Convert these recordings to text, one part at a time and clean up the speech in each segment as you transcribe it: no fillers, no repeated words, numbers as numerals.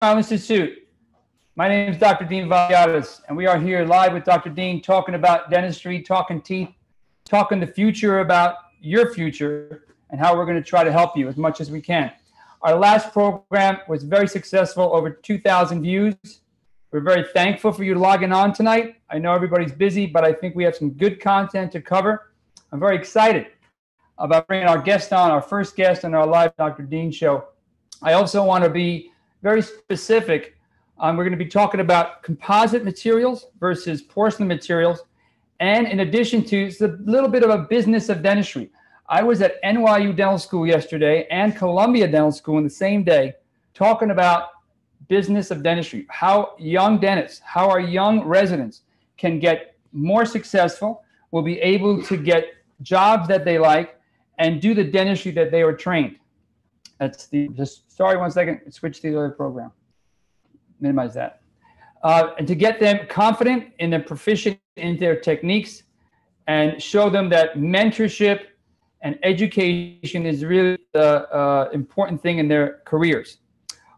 Smile Institute. My name is Dr. Dean Valiatis, and we are here live with Dr. Dean talking about dentistry, talking teeth, talking the future about your future, and how we're going to try to help you as much as we can. Our last program was very successful, over 2,000 views. We're very thankful for you logging on tonight. I know everybody's busy, but I think we have some good content to cover. I'm very excited about bringing our guest on, our first guest on our live Dr. Dean show. I also want to be very specific. We're going to be talking about composite materials versus porcelain materials. And in addition to, it's a little bit of a business of dentistry. I was at NYU Dental School yesterday and Columbia Dental School in the same day talking about business of dentistry, how young dentists, how our young residents can get more successful, will be able to get jobs that they like and do the dentistry that they were trained. That's just, sorry, 1 second, switch to the other program. Minimize that. And to get them confident and then proficient in their techniques and show them that mentorship and education is really the important thing in their careers.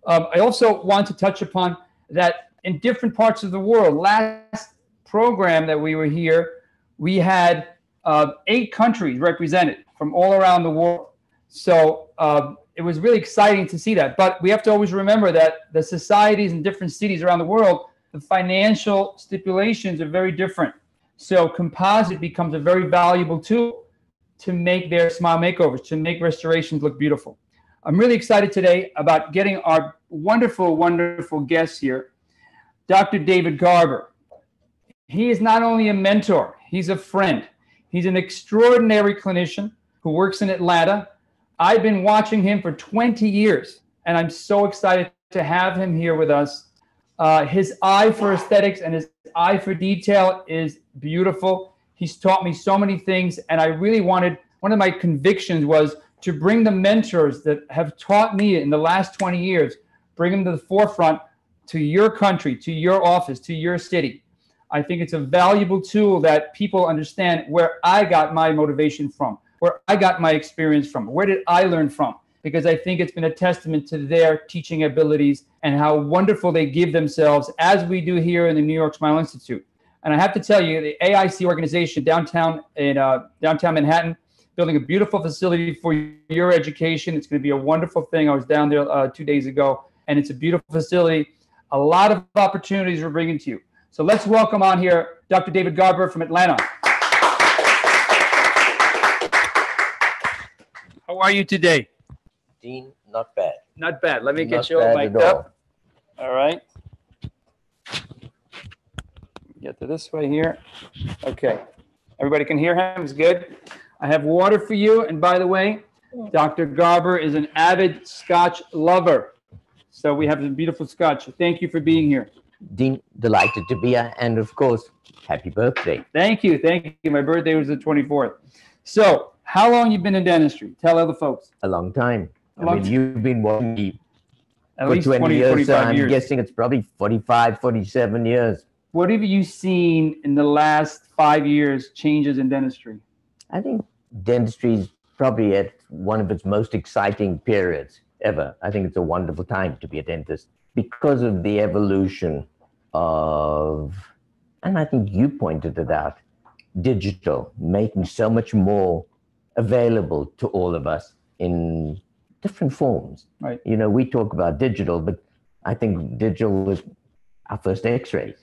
I also want to touch upon that in different parts of the world. Last program that we were here, we had 8 countries represented from all around the world. So it was really exciting to see that. But we have to always remember that the societies in different cities around the world, the financial stipulations are very different. So composite becomes a very valuable tool to make their smile makeovers, to make restorations look beautiful. I'm really excited today about getting our wonderful, wonderful guest here, Dr. David Garber. He is not only a mentor, he's a friend. He's an extraordinary clinician who works in Atlanta. I've been watching him for 20 years, and I'm so excited to have him here with us. His eye for aesthetics and his eye for detail is beautiful. He's taught me so many things, and I really wanted, one of my convictions was to bring the mentors that have taught me in the last 20 years, bring them to the forefront to your country, to your office, to your city. I think it's a valuable tool that people understand where I got my motivation from, where I got my experience from, where did I learn from? Because I think it's been a testament to their teaching abilities and how wonderful they give themselves, as we do here in the New York Smile Institute. And I have to tell you, the AIC organization downtown in downtown Manhattan, building a beautiful facility for your education. It's going to be a wonderful thing. I was down there 2 days ago, and it's a beautiful facility. A lot of opportunities we're bringing to you. So let's welcome on here Dr. David Garber from Atlanta. How are you today? Dean, not bad. Not bad. Let me get you all mic'd up. All right. Get to this way here. Okay. Everybody can hear him. It's good. I have water for you. And by the way, Dr. Garber is an avid Scotch lover. So we have some beautiful Scotch. Thank you for being here. Dean, delighted to be here. And of course, happy birthday. Thank you. Thank you. My birthday was the 24th. So how long you been in dentistry? Tell other folks. A long time. I mean, you've been watching me at for least 20 years. 25 years. I'm guessing it's probably 45, 47 years. What have you seen in the last 5 years changes in dentistry? I think dentistry is probably at one of its most exciting periods ever. I think it's a wonderful time to be a dentist because of the evolution of, and I think you pointed it out, digital, making so much more available to all of us in different forms. Right. You know, we talk about digital, but I think digital was our first x-rays.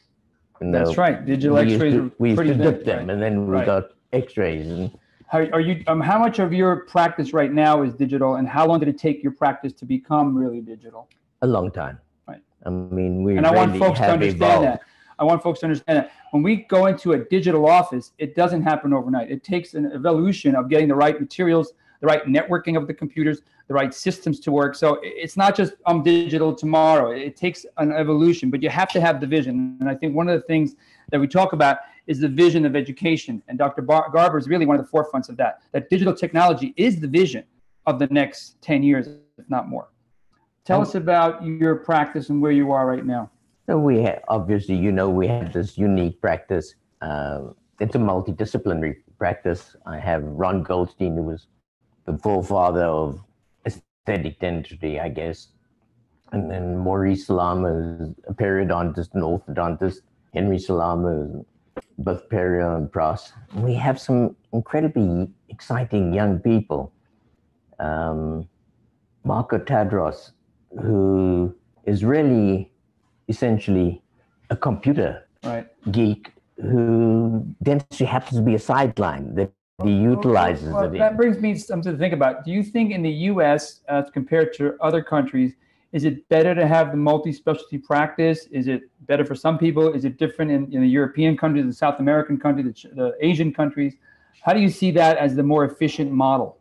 That's right. Digital x-rays. We used to dip them, and then we got x-rays. And how are you? How much of your practice right now is digital, and how long did it take your practice to become really digital? A long time. Right. I mean, we and I really want folks to understand evolved. that. I want folks to understand that when we go into a digital office, it doesn't happen overnight. It takes an evolution of getting the right materials, the right networking of the computers, the right systems to work. So it's not just I'm digital tomorrow. It takes an evolution, but you have to have the vision. And I think one of the things that we talk about is the vision of education. And Dr. Garber is really one of the forefronts of that. That digital technology is the vision of the next 10 years, if not more. Tell us about your practice and where you are right now. So we have, obviously, you know, we have this unique practice. It's a multidisciplinary practice. I have Ron Goldstein, who was the forefather of aesthetic dentistry, I guess. And then Maurice Salama is a periodontist and orthodontist. Henry Salama is both perio and pros. We have some incredibly exciting young people. Marco Tadros, who is really essentially a computer geek, who dentistry happens to be a sideline that he utilizes it in. That brings me something to think about. Do you think in the U.S., as compared to other countries, is it better to have the multi-specialty practice? Is it better for some people? Is it different in the European countries, the South American countries, the Asian countries? How do you see that as the more efficient model?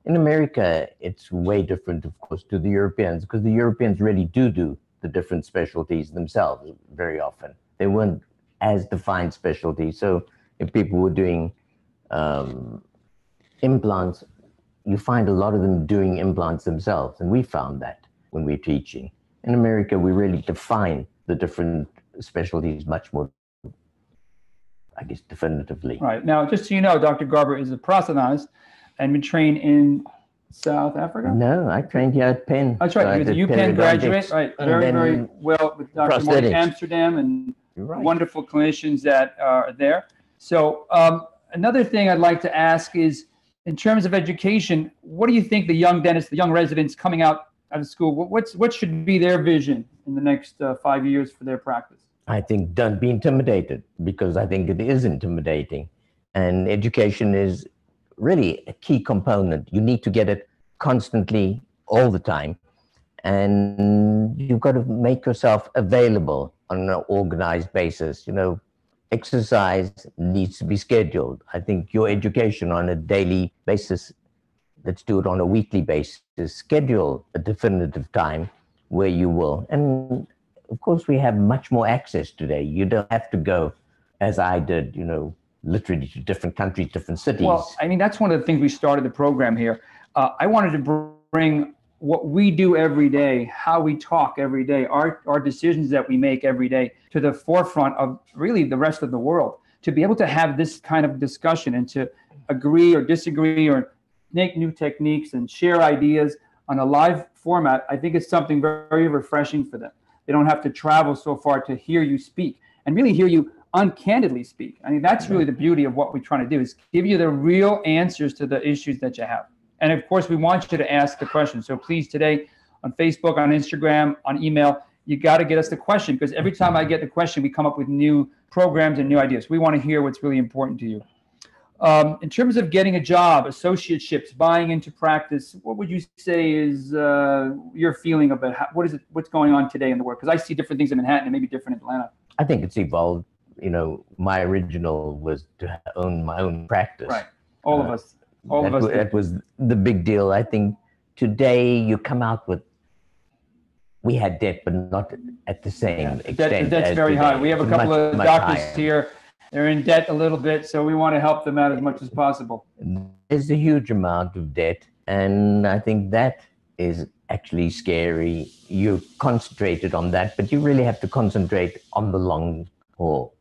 In America, it's way different, of course, to the Europeans, because the Europeans really do the different specialties themselves very often. They weren't as defined specialties. So if people were doing implants, you find a lot of them doing implants themselves. And we found that when we're teaching. In America, we really define the different specialties much more, I guess, definitively. Right. Now, just so you know, Dr. Garber is a prosthodontist and been trained in South Africa? No, I trained here at Penn. That's right. He was a UPenn graduate. Right. Very well with Dr. Mark Amsterdam and wonderful clinicians that are there. So another thing I'd like to ask is, in terms of education, what do you think the young dentists, the young residents coming out of school, what should be their vision in the next 5 years for their practice? I think don't be intimidated, because I think it is intimidating. And education is really a key component. You need to get it constantly, all the time. And you've got to make yourself available on an organized basis. You know, exercise needs to be scheduled. I think your education on a daily basis, let's do it on a weekly basis, schedule a definitive time where you will. And of course, we have much more access today. You don't have to go, as I did, you know, literally to different countries, different cities. Well, I mean, that's one of the things we started the program here. I wanted to bring what we do every day, how we talk every day, our decisions that we make every day to the forefront of really the rest of the world, to be able to have this kind of discussion and to agree or disagree or make new techniques and share ideas on a live format. I think it's something very, very refreshing for them. They don't have to travel so far to hear you speak and really hear you uncandidly speak. I mean, that's really the beauty of what we're trying to do, is give you the real answers to the issues that you have. And of course, we want you to ask the question. So please, today on Facebook, on Instagram, on email, you got to get us the question, because every time I get the question, we come up with new programs and new ideas. We want to hear what's really important to you. In terms of getting a job, associateships, buying into practice, what would you say is your feeling about what's going on today in the world? Because I see different things in Manhattan and maybe different in Atlanta. I think it's evolved. You know, my original was to own my own practice. Right. All of us. That was the big deal. I think today you come out with, we had debt, but not at the same extent. Debt's very high. We have a couple of doctors here. They're in debt a little bit, so we want to help them out as much as possible. There's a huge amount of debt, and I think that is actually scary. You concentrated on that, but you really have to concentrate on the long haul.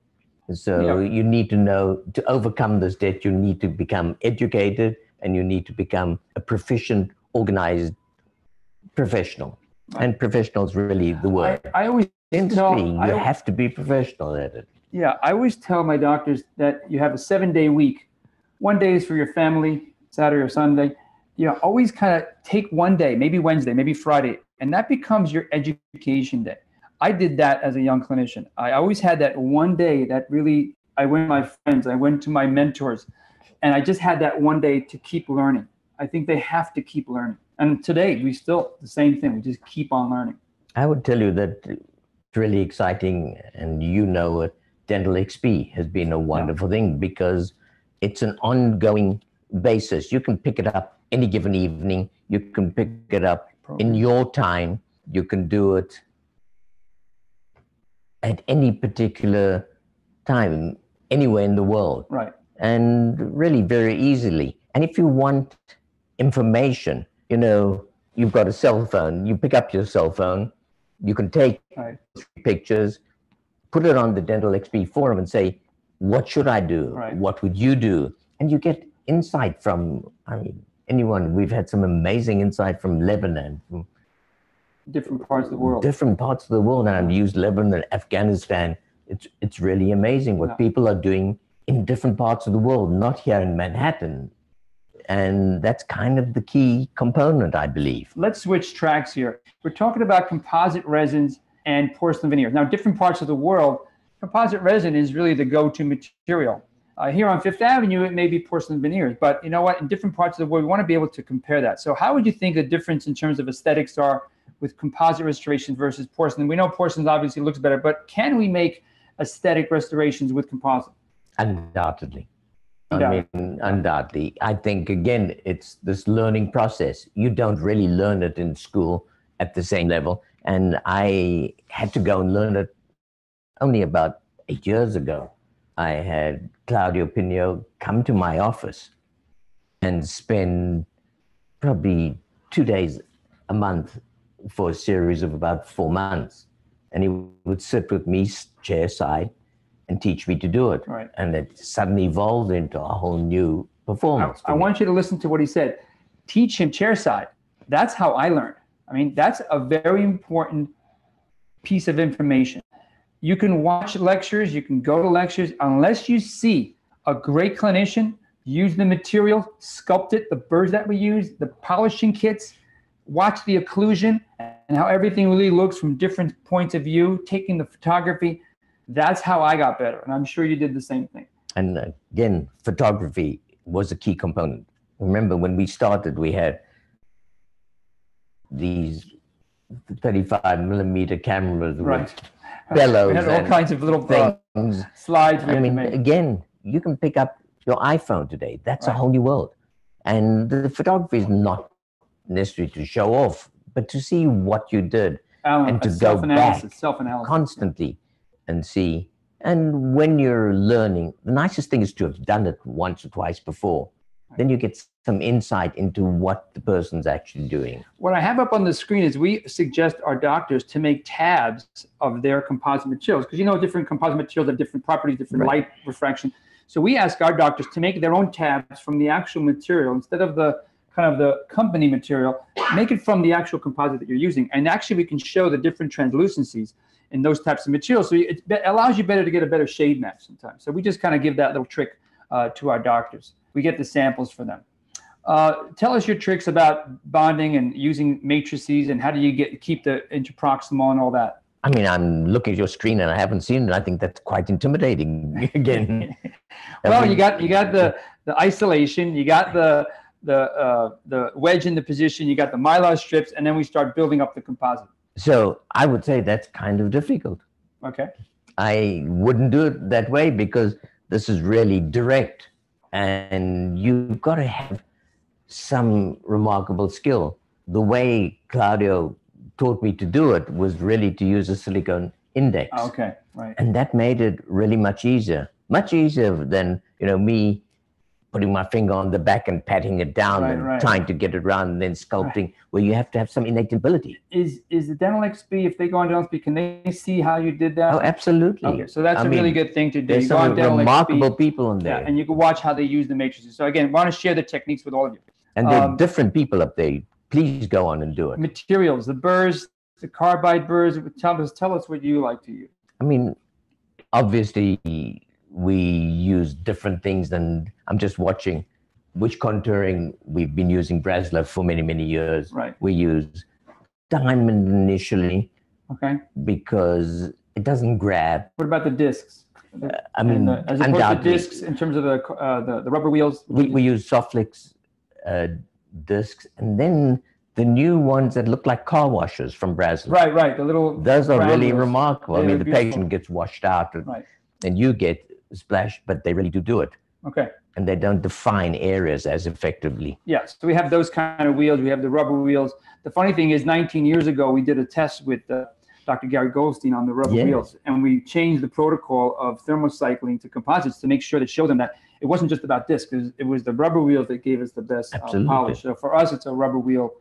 So you need to know, to overcome this debt, you need to become educated, and you need to become a proficient, organized professional. Right. And professional is really the word. I always you have to be professional at it. Yeah, I always tell my doctors that you have a 7-day week. 1 day is for your family, Saturday or Sunday. You always kind of take 1 day, maybe Wednesday, maybe Friday, and that becomes your education day. I did that as a young clinician. I always had that 1 day that really, I went to my friends, I went to my mentors, and I just had that 1 day to keep learning. I think they have to keep learning. And today, we still, the same thing, we just keep on learning. I would tell you that it's really exciting, and you know it, Dental XP has been a wonderful thing, because it's an ongoing basis. You can pick it up any given evening. You can pick it up in your time. You can do it at any particular time, anywhere in the world. Right. And really very easily. And if you want information, you know, you've got a cell phone, you pick up your cell phone, you can take pictures, put it on the Dental XP forum and say, what should I do? Right. What would you do? And you get insight from, I mean, anyone. We've had some amazing insight from Lebanon, from different parts of the world. Different parts of the world. And I've used Lebanon and Afghanistan. It's really amazing what people are doing in different parts of the world, not here in Manhattan. And that's kind of the key component, I believe. Let's switch tracks here. We're talking about composite resins and porcelain veneers. Now, different parts of the world, composite resin is really the go-to material. Here on Fifth Avenue, it may be porcelain veneers, but you know what? In different parts of the world, we want to be able to compare that. So how would you think the difference in terms of aesthetics are with composite restoration versus porcelain? We know porcelain obviously looks better, but can we make aesthetic restorations with composite? Undoubtedly. I mean, undoubtedly. I think, again, it's this learning process. You don't really learn it in school at the same level. And I had to go and learn it only about 8 years ago. I had Claudio Pino come to my office and spend probably 2 days a month for a series of about 4 months. And he would sit with me chair side and teach me to do it. Right. And it suddenly evolved into a whole new performance. I want you to listen to what he said. Teach him chairside. That's how I learned. I mean, that's a very important piece of information. You can watch lectures, you can go to lectures, unless you see a great clinician use the material, sculpt it, the burrs that we use, the polishing kits, watch the occlusion and how everything really looks from different points of view, taking the photography. That's how I got better. And I'm sure you did the same thing. And again, photography was a key component. Remember when we started, we had these 35 millimeter cameras with bellows. We had all kinds of little things. Slides. I mean, again, you can pick up your iPhone today. That's a whole new world. And the photography is not necessary to show off, but to see what you did and to go back constantly and see. And when you're learning, the nicest thing is to have done it once or twice before. Then you get some insight into what the person's actually doing. What I have up on the screen is we suggest our doctors to make tabs of their composite materials, because you know different composite materials have different properties, different light refraction. So we ask our doctors to make their own tabs from the actual material instead of the kind of the company material. Make it from the actual composite that you're using, and actually we can show the different translucencies in those types of materials. So it allows you better to get a better shade match sometimes. So we just kind of give that little trick to our doctors. We get the samples for them. Tell us your tricks about bonding and using matrices, and how do you keep the interproximal and all that? I mean, I'm looking at your screen and I haven't seen it. I think that's quite intimidating. Again, well, you got the isolation, you got the wedge in the position, you got the mylar strips, and then we start building up the composite. So I would say that's kind of difficult. Okay. I wouldn't do it that way because this is really direct. And you've got to have some remarkable skill. The way Claudio taught me to do it was really to use a silicone index. Okay, right. And that made it really much easier than, you know, me putting my finger on the back and patting it down trying to get it around and then sculpting, where you have to have some innate ability. Is the Dental XP, if they go on Dental XP, can they see how you did that? Oh, absolutely. Okay, so that's a really good thing to do. There's some remarkable people in there. Yeah, and you can watch how they use the matrices. So again, want to share the techniques with all of you. And there are different people up there. Please go on and do it. Materials, the burrs, the carbide burrs. Tell us what you like to use. I mean, obviously, we use different things, and I'm just watching which contouring. We've been using Brasler for many, many years. Right. We use diamond initially. Okay. Because it doesn't grab. What about the discs? I mean, as opposed to discs in terms of the rubber wheels? We use Soflex discs, and then the new ones that look like car washers from Brasler. Right. The little. Those are really remarkable. I mean, the beautiful. patient gets washed out, and you get splash, but they really do it. Okay. And they don't define areas as effectively. Yes. So we have those kind of wheels. We have the rubber wheels. The funny thing is 19 years ago, we did a test with Dr. Gary Goldstein on the rubber wheels, and we changed the protocol of thermocycling to composites to make sure to show them that it wasn't just about discs. It was the rubber wheels that gave us the best polish. So for us, it's a rubber wheel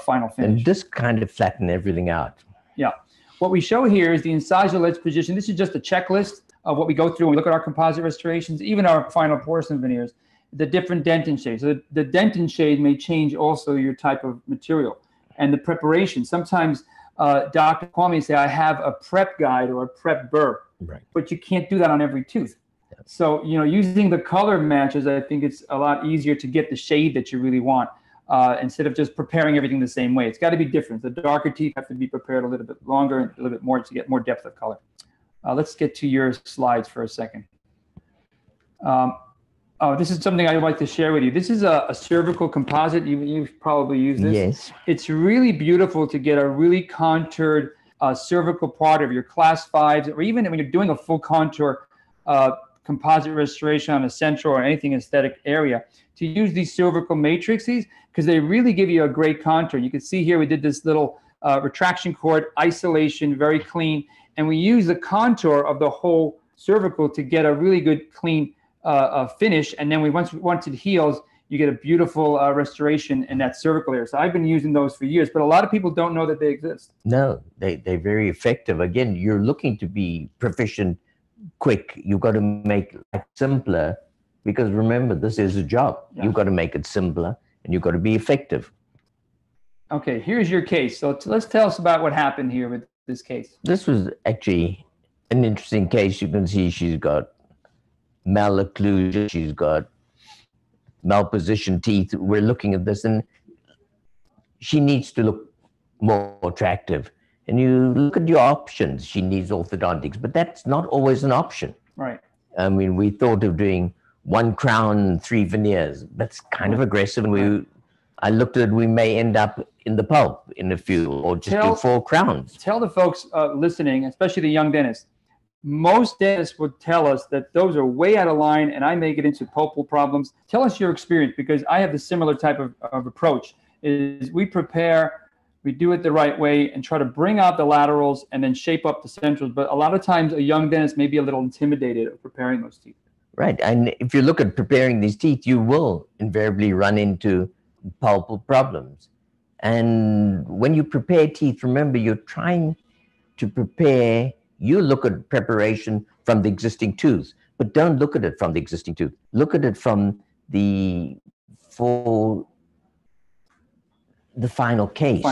final finish. And this kind of flatten everything out. Yeah. What we show here is the incisor ledge position. This is just a checklist of what we go through when we look at our composite restorations, even our final porcelain veneers, the different dentin shades. So the dentin shade may change also your type of material and the preparation. Sometimes doctor call me and say, I have a prep guide or a prep burr, Right. but you can't do that on every tooth. So, using the color matches, I think it's a lot easier to get the shade that you really want instead of just preparing everything the same way. It's got to be different. The darker teeth have to be prepared a little bit longer and a little bit more to get more depth of color. Let's get to your slides for a second. This is something I'd like to share with you. This is a cervical composite. You've probably used this. Yes. It's really beautiful to get a really contoured cervical part of your class 5s, or even when you're doing a full contour composite restoration on a central or anything aesthetic area, to use these cervical matrices, because they really give you a great contour. You can see here we did this little retraction cord, isolation, very clean, and we use the contour of the whole cervical to get a really good clean finish. And then once it heals, you get a beautiful restoration in that cervical area. So I've been using those for years, but a lot of people don't know that they exist. No, they're very effective. Again, you're looking to be proficient quick. You've got to make it simpler, because remember, this is a job. Yeah. You've got to make it simpler, and you've got to be effective. Okay, here's your case. So let's tell us about what happened here with this case. This was actually an interesting case. You can see she's got malocclusion, she's got malpositioned teeth. We're looking at this, and she needs to look more attractive. And you look at your options. She needs orthodontics, but that's not always an option. Right. I mean, we thought of doing 1 crown, 3 veneers. That's kind of aggressive. And I looked at it, we may end up in the pulp in a few, or just do 4 crowns. Tell the folks listening, especially the young dentists, most dentists would tell us that those are way out of line, and I may get into pulpal problems. Tell us your experience, because I have the similar type of approach. Is we prepare, we do it the right way, and try to bring out the laterals and then shape up the centrals. But a lot of times a young dentist may be a little intimidated of preparing those teeth. Right. And if you look at preparing these teeth, you will invariably run into pulpal problems. And when you prepare teeth, remember, you're trying to prepare, you look at preparation from the existing tooth, but don't look at it from the existing tooth. Look at it from the final case.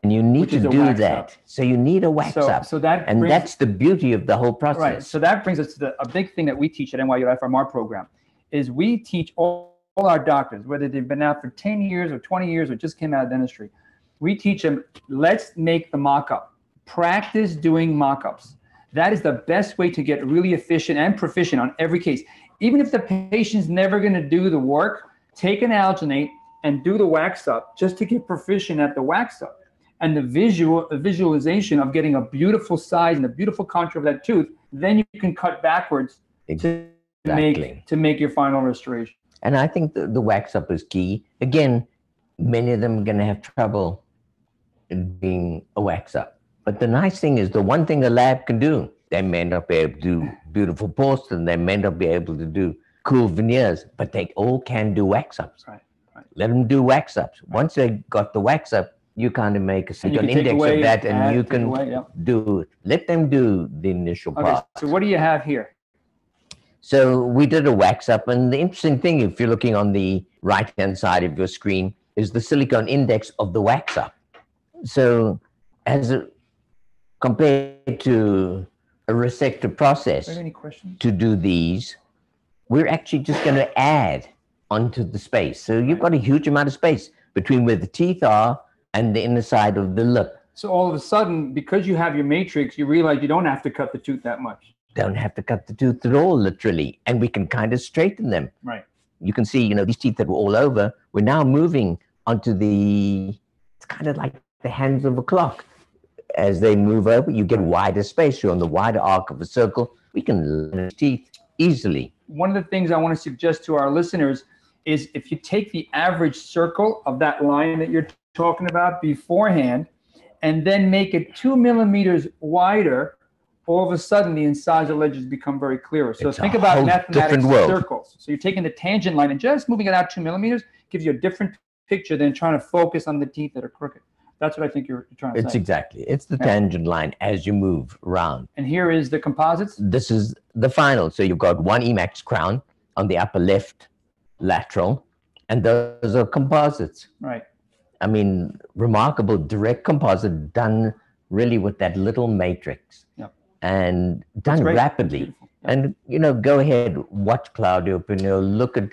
And you need to do that. So you need a wax up. And that's the beauty of the whole process. Right. So that brings us to a big thing that we teach at NYU FMR program, is we teach all our doctors, whether they've been out for 10 years or 20 years or just came out of dentistry, we teach them, let's make the mock-up. Practice doing mock-ups. That is the best way to get really efficient and proficient on every case. Even if the patient's never going to do the work, take an alginate and do the wax up just to get proficient at the wax up. And the visualization of getting a beautiful size and a beautiful contour of that tooth, then you can cut backwards to make your final restoration. And I think the wax up is key. Again, many of them are going to have trouble being a wax up. But the nice thing is, the one thing a lab can do, they may not be able to do beautiful porcelain, they may not be able to do cool veneers, but they all can do wax ups. Right. Let them do wax ups. Once they got the wax up, you kind of make an index of that, and you can do it. Let them do the initial part. So what do you have here? So we did a wax up, and the interesting thing, if you're looking on the right-hand side of your screen, is the silicone index of the wax up. So compared to a resective process to do these, we're actually just going to add onto the space. So you've got a huge amount of space between where the teeth are and the inner side of the lip. So all of a sudden, because you have your matrix, you realize you don't have to cut the tooth that much. Don't have to cut the tooth at all, literally. And we can kind of straighten them. Right. You can see, these teeth that were all over, we're now moving onto it's kind of like the hands of a clock. As they move over, you get wider space. You're on the wider arc of a circle. We can line teeth easily. One of the things I want to suggest to our listeners is, if you take the average circle of that line that you're talking about beforehand, and then make it 2 millimeters wider, all of a sudden the incisal edges become very clear. So think about mathematics circles. So you're taking the tangent line and just moving it out 2 millimeters gives you a different picture than trying to focus on the teeth that are crooked. That's what I think you're trying to say. It's the tangent line as you move around. And here is the composites. This is the final. So you've got one Emax crown on the upper left lateral, and those are composites. Right. I mean, remarkable direct composite done really with that little matrix, Yep. and done great. rapidly. Beautiful. Yep. And, you know, go ahead, watch Claudio Pinho, look at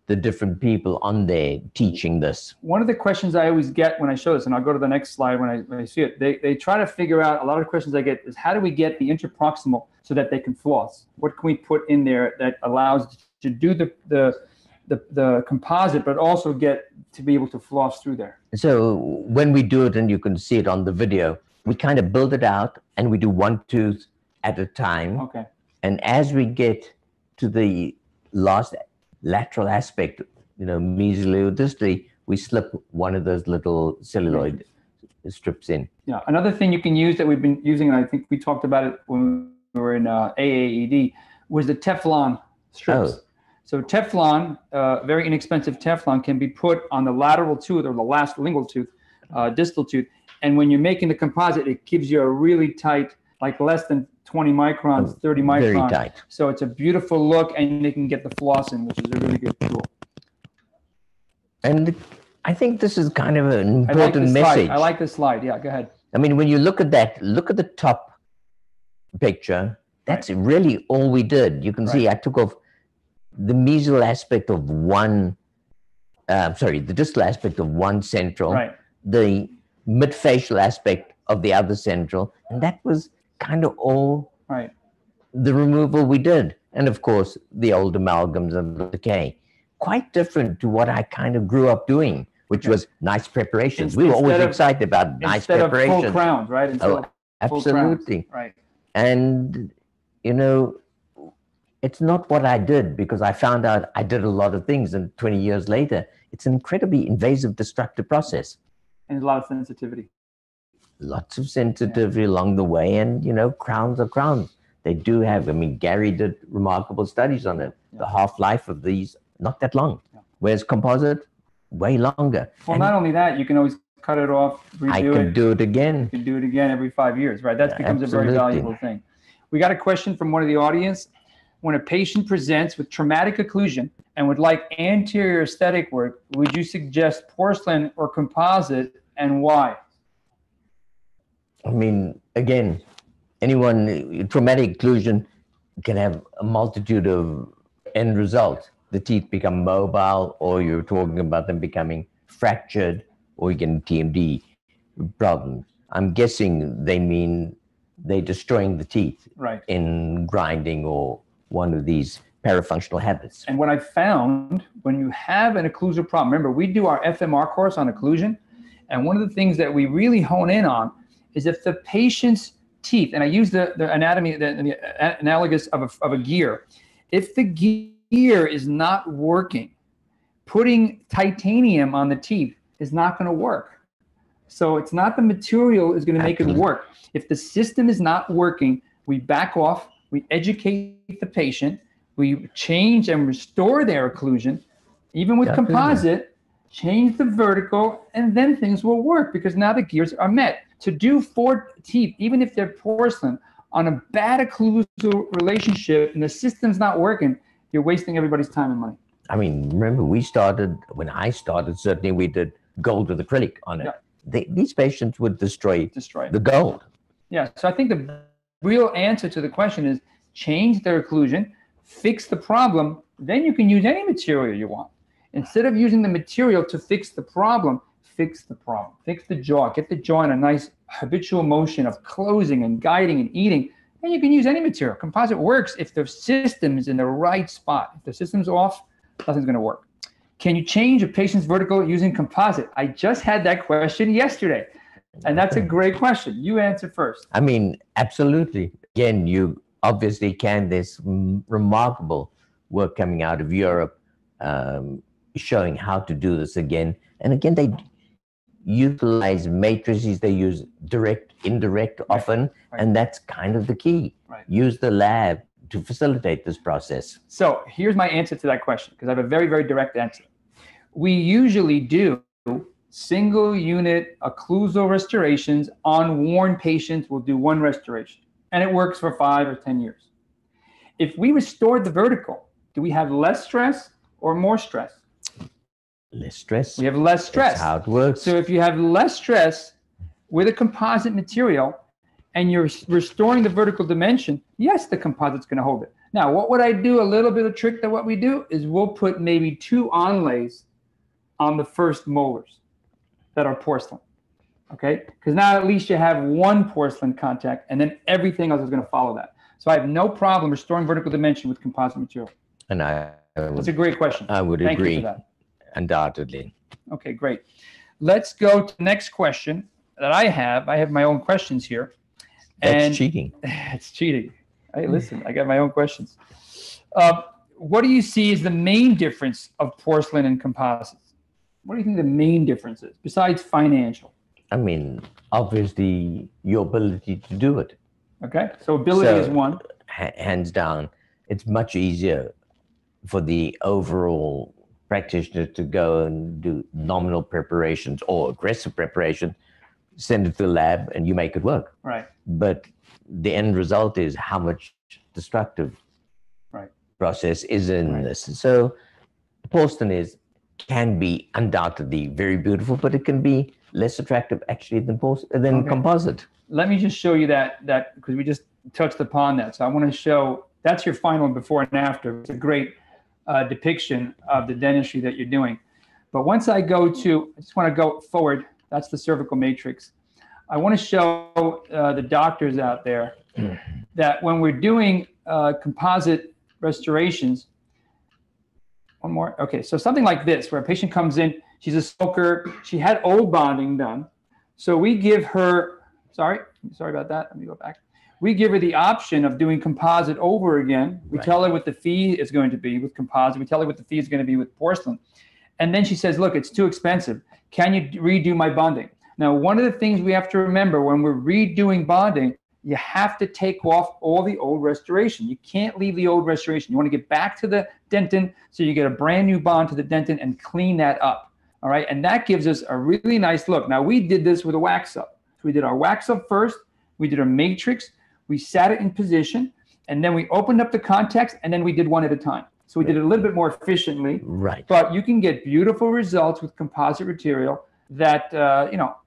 the different people on there teaching this. One of the questions I always get when I show this, and I'll go to the next slide when I see it, they try to figure out, a lot of questions I get is, how do we get the interproximal so that they can floss? What can we put in there that allows to do the composite, but also get to be able to floss through there? So when we do it, and you can see it on the video, we kind of build it out and we do one tooth at a time. Okay. And as we get to the last lateral aspect, you know, mesolodistally, we slip one of those little celluloid strips in. Yeah. Another thing you can use that we've been using, and I think we talked about it when we were in AAED, was the Teflon strips. Oh. So Teflon, very inexpensive Teflon, can be put on the lateral tooth or the last lingual tooth, distal tooth. And when you're making the composite, it gives you a really tight, like less than 20 microns, 30 microns. Very tight. So it's a beautiful look, and they can get the floss in, which is a really good tool. And I think this is kind of an I like important this message. slide. I like this slide. Yeah, go ahead. I mean, when you look at that, look at the top picture. That's really all we did. You can see I took off the mesial aspect of one, the distal aspect of one central, the midfacial aspect of the other central, and that was kind of all the removal we did. And of course, the old amalgams and the decay. Quite different to what I kind of grew up doing, which was nice preparations. We were always excited about nice preparations. Instead of full crowns, right? Absolutely. Right. And, you know, it's not what I did, because I found out I did a lot of things, and 20 years later, it's an incredibly invasive, destructive process. And a lot of sensitivity. Lots of sensitivity along the way, and, you know, crowns are crowns. They do have, I mean, Gary did remarkable studies on it. The half-life of these, not that long. Whereas composite, way longer. Well, and not only that, you can always cut it off, redo I can do it again. You can do it again every 5 years, right? That becomes a very valuable thing. We got a question from one of the audience. When a patient presents with traumatic occlusion and would like anterior aesthetic work, would you suggest porcelain or composite, and why? I mean, again, anyone, traumatic occlusion can have a multitude of end results. The teeth become mobile, or you're talking about them becoming fractured, or you get TMD problems. I'm guessing they mean they're destroying the teeth in grinding or one of these parafunctional habits. And what I found, when you have an occlusal problem, remember, we do our FMR course on occlusion, and one of the things that we really hone in on is if the patient's teeth, and I use the anatomy, the analogous of a gear, if the gear is not working, putting titanium on the teeth is not going to work. So it's not the material is going to make it work. If the system is not working, we back off, we educate the patient, we change and restore their occlusion. Even with composite, change the vertical, and then things will work, because now the gears are met. To do 4 teeth, even if they're porcelain, on a bad occlusal relationship and the system's not working, you're wasting everybody's time and money. I mean, remember, when I started, certainly we did gold with acrylic on it. These patients would destroy the gold. Yeah, so I think the real answer to the question is change their occlusion, fix the problem, then you can use any material you want. Instead of using the material to fix the problem, fix the jaw, get the jaw in a nice habitual motion of closing and guiding and eating, and you can use any material. Composite works if the system is in the right spot. If the system's off, nothing's going to work. Can you change a patient's vertical using composite? I just had that question yesterday, and that's a great question. You answer first. I mean, absolutely. Again, you obviously can. There's remarkable work coming out of Europe showing how to do this again. And again, they utilize matrices. They use direct, indirect often, and that's kind of the key. Use the lab to facilitate this process. So here's my answer to that question, because I have a very, very direct answer. We usually do single unit occlusal restorations on worn patients. We'll do 1 restoration, and it works for 5 or 10 years. If we restored the vertical, do we have less stress or more stress? Less stress. We have less stress. That's how it works. So if you have less stress, with a composite material and you're restoring the vertical dimension, yes, the composite's going to hold it. Now, what would I do? A little bit of trick that what we do is we'll put maybe 2 onlays on the first molars that are porcelain. Okay, because now at least you have 1 porcelain contact, and then everything else is going to follow that. So I have no problem restoring vertical dimension with composite material. And That's a great question. I would Thank agree, you for that. undoubtedly. Okay, great. Let's go to the next question that I have. I have my own questions here. That's cheating. It's cheating. Hey, listen, I got my own questions. What do you see as the main difference of porcelain and composites? What do you think the main difference is, besides financial? I mean, obviously, your ability to do it. Okay, so ability is one. Hands down, it's much easier for the overall practitioner to go and do nominal preparations or aggressive preparation, send it to the lab, and you make it work. Right. But the end result is how much destructive process is in this. So porcelain can be undoubtedly very beautiful, but it can be less attractive actually than composite. Let me just show you that because we just touched upon that. So I want to show, that's your final before and after. It's a great depiction of the dentistry that you're doing. But once I just want to go forward, that's the cervical matrix. I want to show the doctors out there that when we're doing composite restorations, one more. Okay, so something like this, where a patient comes in, she's a smoker, she had old bonding done. So we give her, sorry about that, let me go back. We give her the option of doing composite over again. We tell her what the fee is going to be with composite. We tell her what the fee is going to be with porcelain. And then she says, look, it's too expensive. Can you redo my bonding? Now, one of the things we have to remember when we're redoing bonding, you have to take off all the old restoration. You can't leave the old restoration. You want to get back to the dentin so you get a brand new bond to the dentin and clean that up. All right. And that gives us a really nice look. Now, we did this with a wax up. So we did our wax up first. We did our matrix. We sat it in position. And then we opened up the contacts. And then we did one at a time. So we did it a little bit more efficiently. Right. But you can get beautiful results with composite material that,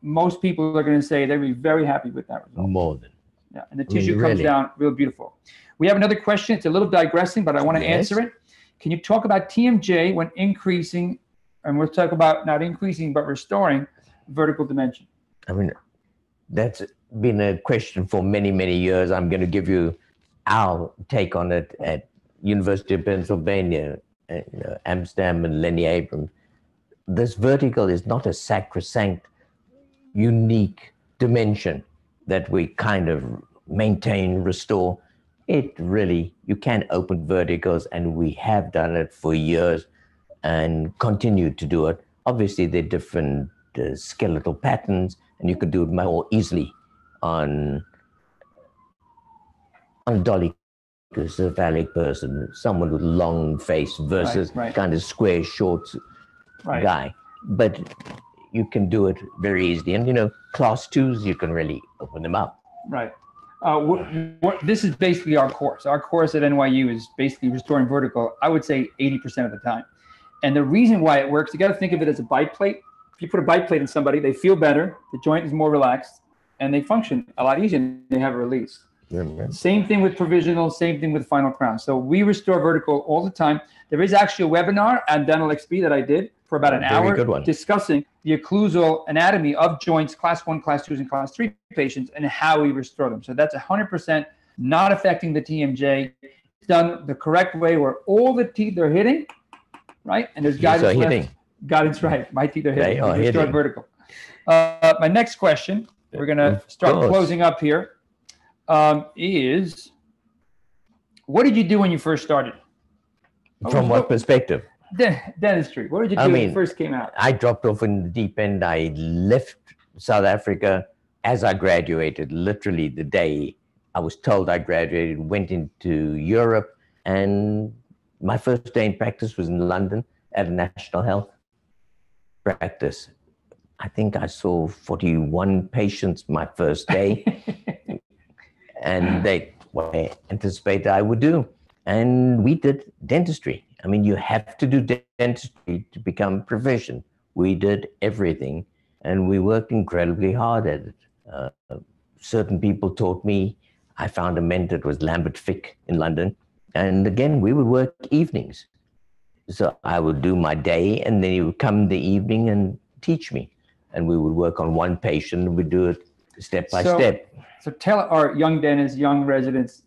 most people are going to say they'd be very happy with that result. More than. Yeah, and the tissue comes down real beautiful. We have another question. It's a little digressing, but I want to answer it. Can you talk about TMJ when increasing, and we'll talk about not increasing, but restoring vertical dimension? I mean, that's been a question for many, many years. I'm going to give you our take on it at University of Pennsylvania, Amsterdam and Lenny Abrams. This vertical is not a sacrosanct, unique dimension that we kind of maintain, restore. It really, you can open verticals, and we have done it for years and continue to do it. Obviously, there are different skeletal patterns, and you could do it more easily on a dolichocephalic person, someone with long face versus kind of square, short guy. But you can do it very easily. And, class 2s, you can really open them up. Right. This is basically our course. Our course at NYU is basically restoring vertical, I would say 80% of the time. And the reason why it works, you got to think of it as a bite plate. If you put a bite plate in somebody, they feel better, the joint is more relaxed, and they function a lot easier, and they have a release. Same thing with provisional, same thing with final crown. So we restore vertical all the time. There is actually a webinar at Dental XP that I did for about an hour discussing the occlusal anatomy of joints, class 1, class 2s, and class 3 patients, and how we restore them. So that's 100% not affecting the TMJ. It's done the correct way where all the teeth are hitting, right? And there's guidance left. Guidance right. My teeth are hitting. Restored vertical. My next question, we're going to start closing up here, is what did you do when you first started? From what perspective? Dentistry. What did you do when you first came out? I dropped off in the deep end. I left South Africa as I graduated, literally the day I was told I graduated, went into Europe, and my first day in practice was in London at a national health practice. I think I saw 41 patients my first day, and they anticipated I would do. And we did dentistry. I mean, you have to do dentistry to become proficient. We did everything, and we worked incredibly hard at it. Certain people taught me. I found a mentor. It was Lambert Fick in London. And again, we would work evenings. So I would do my day, and then he would come in the evening and teach me. And we would work on one patient, and we'd do it step by step. So tell our young dentists, young residents,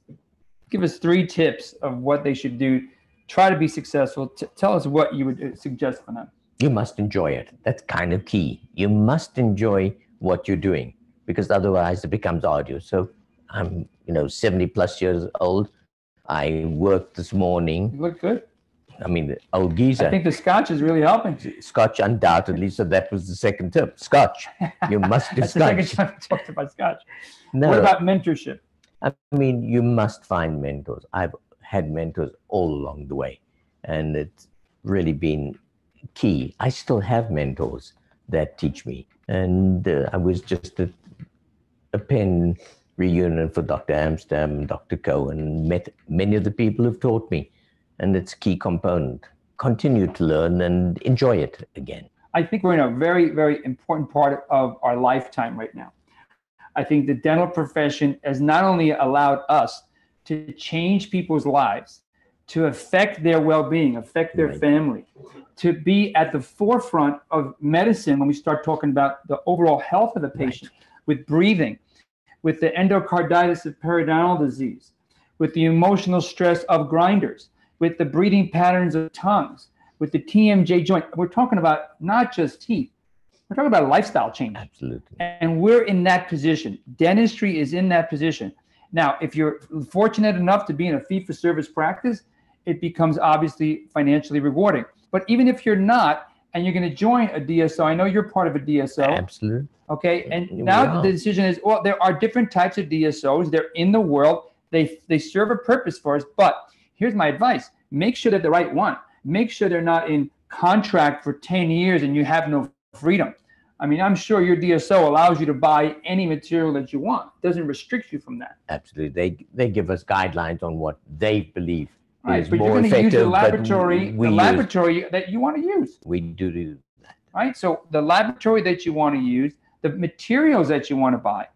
give us 3 tips of what they should do. Try to be successful. Tell us what you would suggest for them. You must enjoy it. That's kind of key. You must enjoy what you're doing, because otherwise it becomes arduous. So I'm, 70 plus years old. I worked this morning. You look good. I mean, the old geezer. I think the scotch is really helping. Scotch, undoubtedly. So that was the second tip. Scotch. You must do That's scotch. the second time we talked about scotch. No, What about mentorship? I mean, you must find mentors. I've had mentors all along the way, and it's really been key. I still have mentors that teach me. And I was just at a pen reunion for Dr. Amsterdam and Dr. Cohen, met many of the people who've taught me. And it's a key component. Continue to learn and enjoy it again. I think we're in a very, very important part of our lifetime right now. I think the dental profession has not only allowed us to change people's lives, to affect their well-being, affect their family, to be at the forefront of medicine when we start talking about the overall health of the patient, with breathing, with the endocarditis of periodontal disease, with the emotional stress of grinders, with the breathing patterns of tongues, with the TMJ joint. We're talking about not just teeth, we're talking about lifestyle change. Absolutely. And we're in that position. Dentistry is in that position. Now, if you're fortunate enough to be in a fee-for-service practice, it becomes obviously financially rewarding. But even if you're not, and you're going to join a DSO, I know you're part of a DSO. Absolutely. Okay, and now the decision is, well, there are different types of DSOs. They're in the world. They serve a purpose for us. But here's my advice. Make sure they're the right one. Make sure they're not in contract for 10 years and you have no freedom. I mean, I'm sure your DSO allows you to buy any material that you want. It doesn't restrict you from that. Absolutely. They give us guidelines on what they believe is but more you're going to use effective. the laboratory that you want to use. We do that. Right? So the laboratory that you want to use, the materials that you want to buy,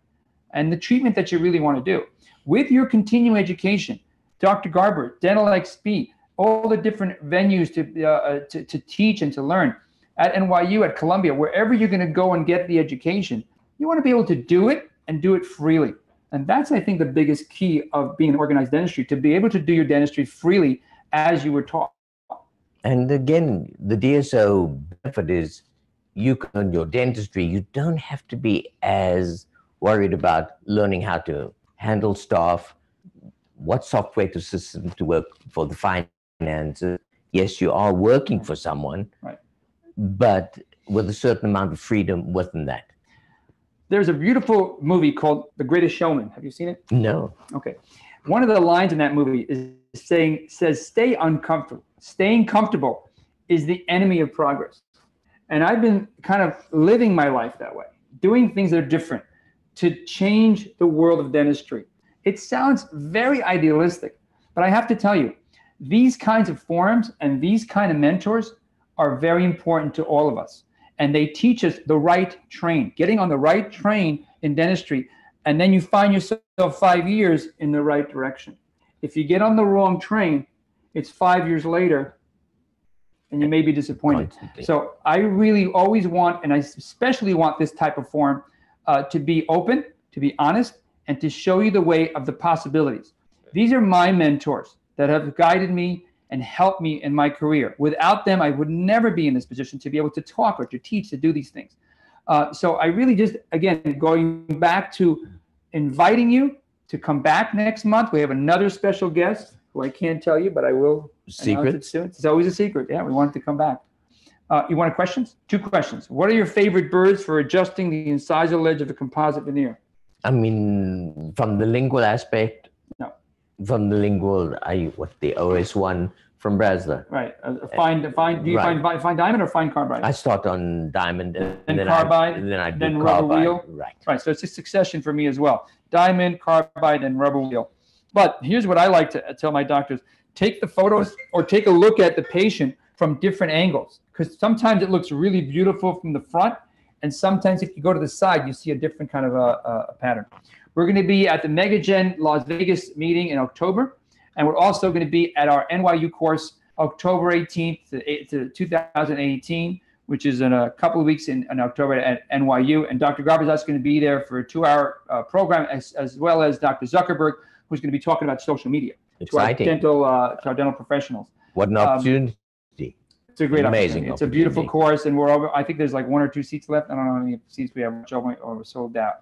and the treatment that you really want to do. With your continuing education, Dr. Garber, Dental XP, all the different venues to teach and to learn at NYU, at Columbia, wherever you're going to go and get the education, you want to be able to do it and do it freely. And that's, I think, the biggest key of being an organized dentistry, to be able to do your dentistry freely as you were taught. And again, the DSO benefit is you can learn your dentistry. You don't have to be as worried about learning how to handle staff, what software system to work for the finances. Yes, you are working for someone, right, but with a certain amount of freedom within that. There's a beautiful movie called The Greatest Showman. Have you seen it? No. Okay. One of the lines in that movie says, stay uncomfortable. Staying comfortable is the enemy of progress. And I've been kind of living my life that way, doing things that are different to change the world of dentistry. It sounds very idealistic, but I have to tell you, these kinds of forums and these kind of mentors are very important to all of us. And they teach us the right train, getting on the right train in dentistry. And then you find yourself 5 years in the right direction. If you get on the wrong train, it's 5 years later and you may be disappointed. Constantly. So I really always want, and I especially want this type of forum to be open, to be honest, and to show you the way of the possibilities. These are my mentors that have guided me and helped me in my career. Without them, I would never be in this position to be able to talk or to teach, to do these things. So I really just, again, going back to inviting you to come back next month. We have another special guest who I can't tell you, but I will announce it soon. It's always a secret. Yeah, we want it to come back. You want questions? 2 questions. What are your favorite birds for adjusting the incisal ledge of a composite veneer? I mean, from the lingual aspect, no. From the lingual, the OS1 from Brasler. Right. Do you find diamond or fine carbide? I start on diamond and then carbide, I do then carbide. rubber wheel. Right. Right. So it's a succession for me as well. Diamond, carbide, and rubber wheel. But here's what I like to tell my doctors: take the photos or take a look at the patient from different angles, because sometimes it looks really beautiful from the front, And sometimes if you go to the side, you see a different kind of a pattern. We're going to be at the MegaGen Las Vegas meeting in October. And we're also going to be at our NYU course October 18th to 2018, which is in a couple of weeks in October at NYU. And Dr. Garbazow is going to be there for a 2-hour program, as well as Dr. Zuckerberg, who's going to be talking about social media Exciting. to our dental professionals. What an opportunity. It's a great Amazing opportunity. It's a beautiful course, and we're over. I think there's like 1 or 2 seats left. I don't know how many seats we have, or we're sold out.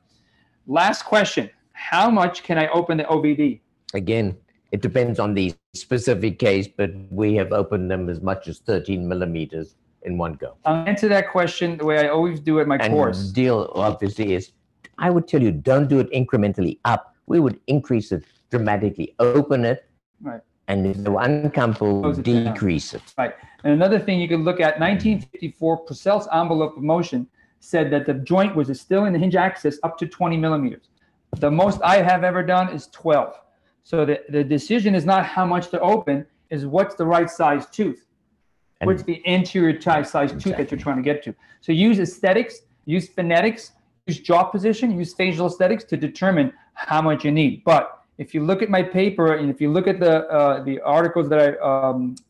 Last question: how much can I open the OVD? Again, it depends on the specific case, but we have opened them as much as 13 millimeters in one go. I'll answer that question the way I always do at my course. And the deal, obviously, is I would tell you, don't do it incrementally up. We would increase it dramatically, open it, Right. and if the one couple decrease it. Right. And another thing you can look at, 1954, Purcell's envelope of motion said that the joint was still in the hinge axis up to 20 millimeters. The most I have ever done is 12. So the decision is not how much to open, is what's the right size tooth. What's the anterior size tooth that you're trying to get to. So use aesthetics, use phonetics, use jaw position, use facial aesthetics to determine how much you need. But if you look at my paper, and if you look at the articles that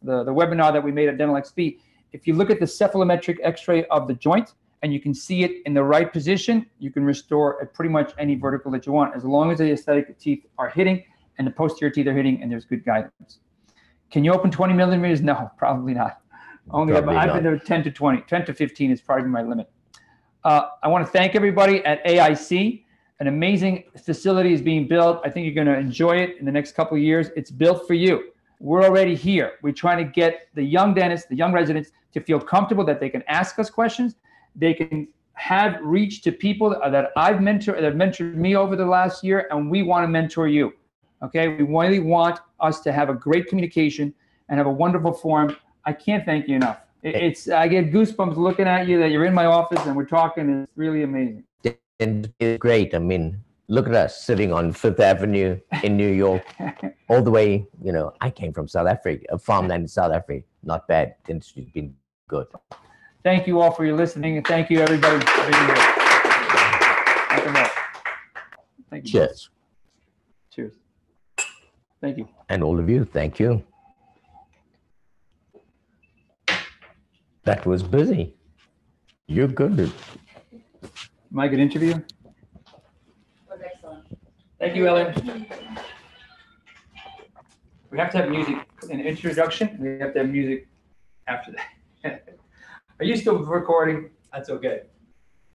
the webinar that we made at Dental XP, if you look at the cephalometric X-ray of the joint and you can see it in the right position, you can restore at pretty much any vertical that you want, as long as the aesthetic teeth are hitting and the posterior teeth are hitting and there's good guidance. Can you open 20 millimeters? No, probably not. I've been there 10 to 20, 10 to 15 is probably my limit. I want to thank everybody at AIC. An amazing facility is being built. I think you're going to enjoy it in the next couple of years. It's built for you. We're already here. We're trying to get the young dentists, the young residents to feel comfortable that they can ask us questions. They can have reach to people that I've mentored, that mentored me over the last year, and we want to mentor you. Okay, we really want us to have a great communication and have a wonderful forum. I can't thank you enough. I get goosebumps looking at you that you're in my office and we're talking. It's really amazing. And it's great. I mean, look at us sitting on Fifth Avenue in New York, all the way, I came from South Africa, a farmland in South Africa. Not bad. Industry's been good. Thank you all for your listening, and thank you, everybody, for being here. Thank you. Cheers. Cheers. Thank you. And all of you, thank you. That was busy. You're good. Am I a good interview? Was excellent. Thank you, Ellen. We have to have music in the introduction. We have to have music after that. Are you still recording? That's okay.